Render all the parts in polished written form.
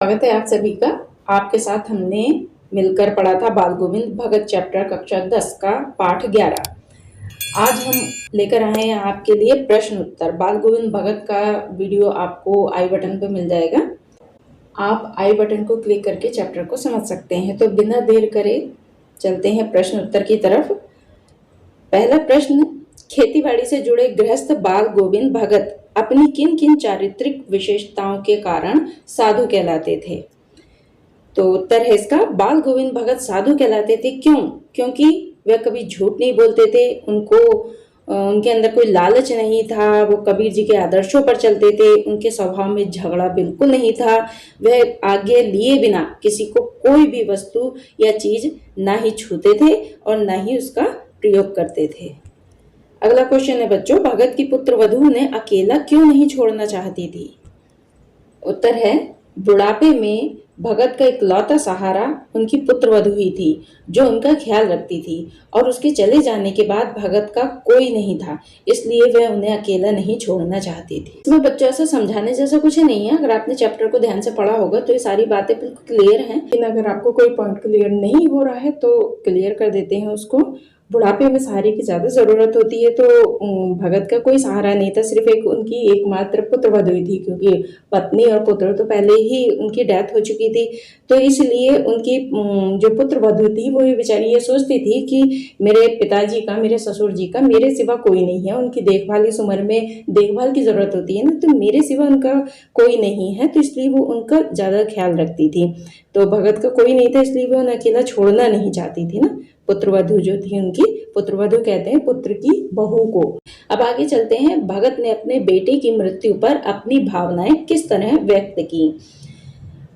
स्वागत है आप सभी का। आपके साथ हमने मिलकर पढ़ा था बाल गोविंद भगत चैप्टर कक्षा 10 का पाठ 11। आज हम लेकर आए हैं आपके लिए प्रश्न उत्तर। बाल गोविंद भगत का वीडियो आपको आई बटन पर मिल जाएगा। आप आई बटन को क्लिक करके चैप्टर को समझ सकते हैं। तो बिना देर करे चलते हैं प्रश्न उत्तर की तरफ। पहला प्रश्न, खेतीबाड़ी से जुड़े गृहस्थ बाल गोविंद भगत अपनी किन किन चारित्रिक विशेषताओं के कारण साधु कहलाते थे? तो उत्तर है इसका, बाल गोविंद भगत साधु कहलाते थे। क्यों? क्योंकि वह कभी झूठ नहीं बोलते थे, उनके अंदर कोई लालच नहीं था, वो कबीर जी के आदर्शों पर चलते थे, उनके स्वभाव में झगड़ा बिल्कुल नहीं था, वह आगे लिए बिना किसी को कोई भी वस्तु या चीज ना ही छूते थे और ना ही उसका प्रयोग करते थे। अगला क्वेश्चन है बच्चों, भगत की पुत्र वधू ने अकेला क्यों नहीं छोड़ना चाहती थी? उत्तर है, बुढ़ापे में भगत का इकलौता सहारा उनकी पुत्र वधू ही थी, जो उनका ख्याल रखती थी और उसके चले जाने के बाद भगत का कोई नहीं था, इसलिए वह उन्हें अकेला नहीं छोड़ना चाहती थी। इसमें बच्चों ऐसा समझाने जैसा कुछ नहीं है। अगर आपने चैप्टर को ध्यान से पढ़ा होगा तो ये सारी बातें बिल्कुल क्लियर हैं। लेकिन अगर आपको कोई पॉइंट क्लियर नहीं हो रहा है तो क्लियर कर देते हैं उसको। बुढ़ापे में सहारे की ज्यादा जरूरत होती है, तो भगत का कोई सहारा नहीं था, सिर्फ उनकी एकमात्र पुत्र वधू थी, क्योंकि पत्नी और पुत्र तो पहले ही उनकी डेथ हो चुकी थी। तो इसलिए उनकी जो पुत्र वधू थी वो ये बेचारी ये सोचती थी कि मेरे पिताजी का, मेरे ससुर जी का मेरे सिवा कोई नहीं है, उनकी देखभाल इस उम्र में देखभाल की जरूरत होती है ना, तो मेरे सिवा उनका कोई नहीं है, तो इसलिए वो उनका ज्यादा ख्याल रखती थी। तो भगत का कोई नहीं था, इसलिए वो उन्हें अकेला छोड़ना नहीं चाहती थी ना। पुत्रवधू जो थी उनकी, पुत्रवधू कहते हैं पुत्र की बहू को। अब आगे चलते हैं, भगत ने अपने बेटे की मृत्यु पर अपनी भावनाएं किस तरह व्यक्त की?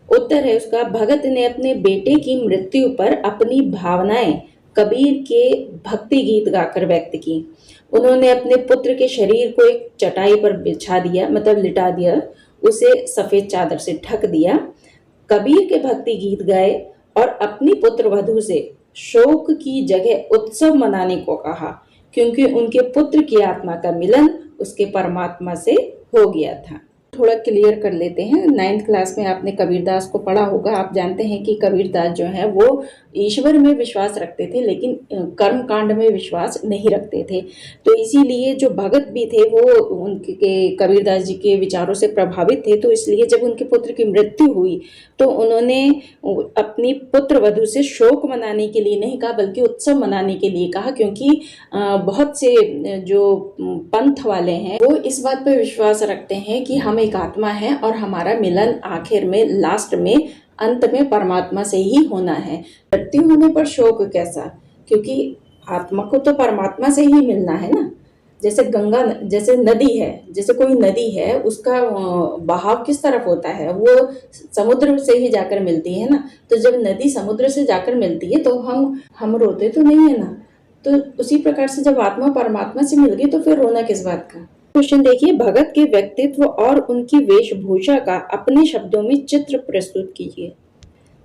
उत्तर है उसका, भगत ने अपने बेटे की मृत्यु पर अपनी भावनाएं कबीर के भक्ति गीत गाकर व्यक्त की। उन्होंने अपने पुत्र के शरीर को एक चटाई पर बिछा दिया, मतलब लिटा दिया, उसे सफेद चादर से ढक दिया, कबीर के भक्ति गीत गाए और अपनी पुत्र वधू से शोक की जगह उत्सव मनाने को कहा, क्योंकि उनके पुत्र की आत्मा का मिलन उसके परमात्मा से हो गया था। थोड़ा क्लियर कर लेते हैं। 9th क्लास में आपने कबीरदास को पढ़ा होगा। आप जानते हैं कि कबीरदास जो है वो ईश्वर में विश्वास रखते थे, लेकिन कर्म कांड में विश्वास नहीं रखते थे। तो इसीलिए जो भगत भी थे वो उनके कबीरदास जी के विचारों से प्रभावित थे। तो इसलिए जब उनके पुत्र की मृत्यु हुई तो उन्होंने अपनी पुत्र वधू से शोक मनाने के लिए नहीं कहा, बल्कि उत्सव मनाने के लिए कहा, क्योंकि बहुत से जो पंथ वाले हैं वो इस बात पर विश्वास रखते हैं कि हम एक आत्मा है और हमारा मिलन आखिर में, लास्ट में, अंत में परमात्मा से ही होना है। मृत्यु होने पर शोक कैसा? क्योंकि आत्मा को तो परमात्मा से ही मिलना है ना। जैसे गंगा, जैसे नदी है, जैसे कोई नदी है, उसका बहाव किस तरफ होता है? वो समुद्र से ही जाकर मिलती है ना। तो जब नदी समुद्र से जाकर मिलती है तो हम रोते तो नहीं है ना। तो उसी प्रकार से जब आत्मा परमात्मा से मिल गई तो फिर रोना किस बात का? क्वेश्चन देखिए, भगत के व्यक्तित्व और उनकी वेशभूषा का अपने शब्दों में चित्र प्रस्तुत कीजिए।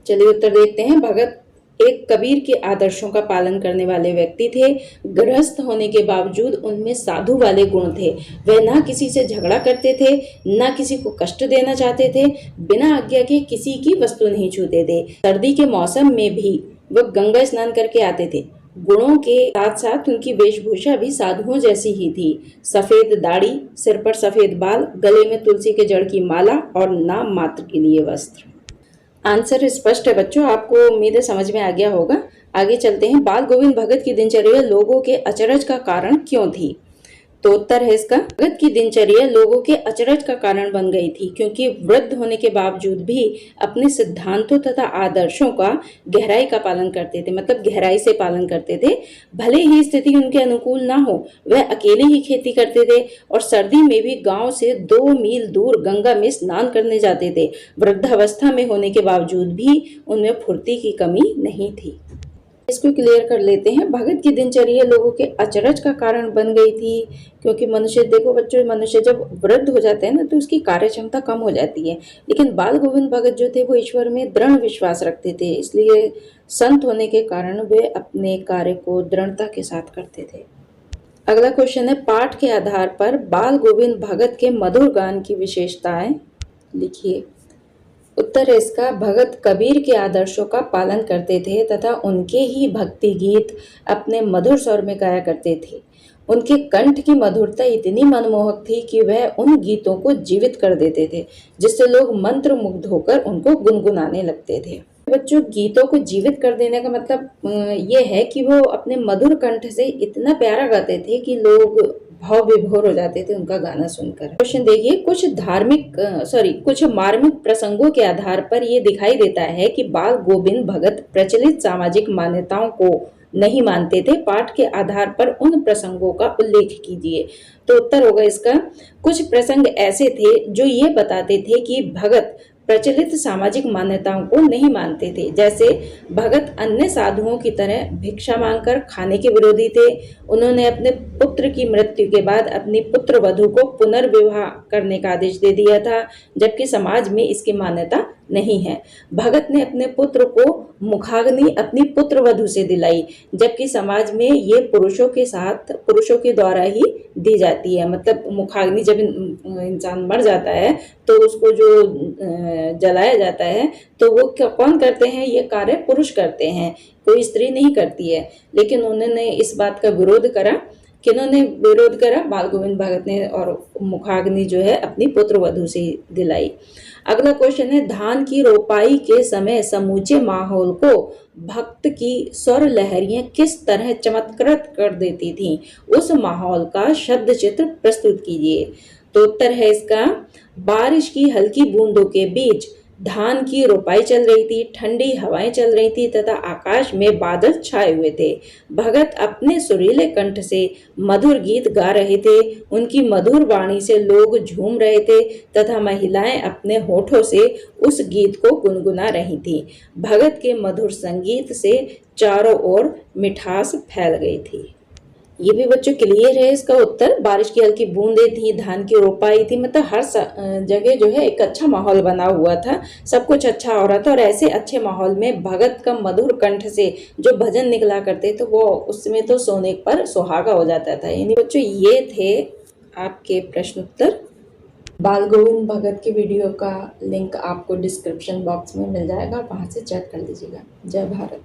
चलिए उत्तर देखते हैं। भगत एक कबीर के आदर्शों का पालन करने वाले व्यक्ति थे। गृहस्थ होने के बावजूद उनमें साधु वाले गुण थे। वह ना किसी से झगड़ा करते थे, ना किसी को कष्ट देना चाहते थे, बिना आज्ञा के किसी की वस्तु नहीं छूते थे। सर्दी के मौसम में भी वह गंगा स्नान करके आते थे। गुणों के साथ साथ उनकी वेशभूषा भी साधुओं जैसी ही थी। सफेद दाढ़ी, सिर पर सफेद बाल, गले में तुलसी के जड़ की माला और नाम मात्र के लिए वस्त्र। आंसर स्पष्ट है बच्चों, आपको उम्मीद है समझ में आ गया होगा। आगे चलते हैं, बाल गोविंद भगत की दिनचर्या लोगों के अचरज का कारण क्यों थी? तो उत्तर है इसका, भगत की दिनचर्या लोगों के अचरज का कारण बन गई थी, क्योंकि वृद्ध होने के बावजूद भी अपने सिद्धांतों तथा आदर्शों का गहराई का पालन करते थे, मतलब गहराई से पालन करते थे। भले ही स्थिति उनके अनुकूल ना हो, वह अकेले ही खेती करते थे और सर्दी में भी गांव से 2 मील दूर गंगा में स्नान करने जाते थे। वृद्धावस्था में होने के बावजूद भी उनमें फुर्ती की कमी नहीं थी। इसको क्लियर कर लेते हैं। भगत की दिनचर्या लोगों के अचरज का कारण बन गई थी, क्योंकि मनुष्य, देखो बच्चों, मनुष्य जब वृद्ध हो जाते हैं ना तो उसकी कार्य क्षमता कम हो जाती है। लेकिन बाल गोविंद भगत जो थे वो ईश्वर में दृढ़ विश्वास रखते थे, इसलिए संत होने के कारण वे अपने कार्य को दृढ़ता के साथ करते थे। अगला क्वेश्चन है, पाठ के आधार पर बाल गोविंद भगत के मधुर गान की विशेषताएं लिखिए। उत्तर है इसका, भगत कबीर के आदर्शों का पालन करते थे तथा उनके ही भक्ति गीत अपने मधुर स्वर में गाया करते थे। उनके कंठ की मधुरता इतनी मनमोहक थी कि वह उन गीतों को जीवित कर देते थे, जिससे लोग मंत्र मुग्ध होकर उनको गुनगुनाने लगते थे। बच्चों, गीतों को जीवित कर देने का मतलब ये है कि वो अपने मधुर कंठ से इतना प्यारा गाते थे कि लोग भाव विभोर हो जाते थे उनका गाना सुनकर। क्वेश्चन देखिए, कुछ मार्मिक प्रसंगों के आधार पर ये दिखाई देता है कि बाल गोविंद भगत प्रचलित सामाजिक मान्यताओं को नहीं मानते थे। पाठ के आधार पर उन प्रसंगों का उल्लेख कीजिए। तो उत्तर होगा इसका, कुछ प्रसंग ऐसे थे जो ये बताते थे कि भगत प्रचलित सामाजिक मान्यताओं को नहीं मानते थे। जैसे भगत अन्य साधुओं की तरह भिक्षा मांगकर खाने के विरोधी थे। उन्होंने अपने पुत्र की मृत्यु के बाद अपनी पुत्र वधू को पुनर्विवाह करने का आदेश दे दिया था, जबकि समाज में इसकी मान्यता नहीं है। भगत ने अपने पुत्र को मुखाग्नि अपनी पुत्र वधू से दिलाई, जबकि समाज में ये पुरुषों के द्वारा ही दी जाती है। मतलब मुखाग्नि जब इंसान मर जाता है तो उसको जो जलाया जाता है तो वो कौन करते हैं, ये कार्य पुरुष करते हैं, कोई स्त्री नहीं करती है। लेकिन उन्होंने इस बात का विरोध करा। किन्होंने विरोध करा? बाल गोविंद भगत ने, और मुखाग्नि जो है अपनी पुत्र वधू से दिलाई। अगला क्वेश्चन है, धान की रोपाई के समय समूचे माहौल को भक्त की स्वर लहरियां किस तरह चमत्कृत कर देती थीं? उस माहौल का शब्द चित्र प्रस्तुत कीजिए। तो उत्तर है इसका, बारिश की हल्की बूंदों के बीच धान की रोपाई चल रही थी, ठंडी हवाएं चल रही थी तथा आकाश में बादल छाए हुए थे। भगत अपने सुरीले कंठ से मधुर गीत गा रहे थे। उनकी मधुर वाणी से लोग झूम रहे थे तथा महिलाएं अपने होठों से उस गीत को गुनगुना रही थीं। भगत के मधुर संगीत से चारों ओर मिठास फैल गई थी। ये भी बच्चों क्लियर है इसका उत्तर। बारिश की हल्की बूंदें थी, धान की रोपाई थी, मतलब हर जगह जो है एक अच्छा माहौल बना हुआ था, सब कुछ अच्छा हो रहा था। और ऐसे अच्छे माहौल में भगत का मधुर कंठ से जो भजन निकला करते तो वो उसमें तो सोने पर सुहागा हो जाता था। यानी बच्चों, ये थे आपके प्रश्न उत्तर। बाल गोविंद भगत की वीडियो का लिंक आपको डिस्क्रिप्शन बॉक्स में मिल जाएगा, वहां से चेक कर लीजिएगा। जय भारत।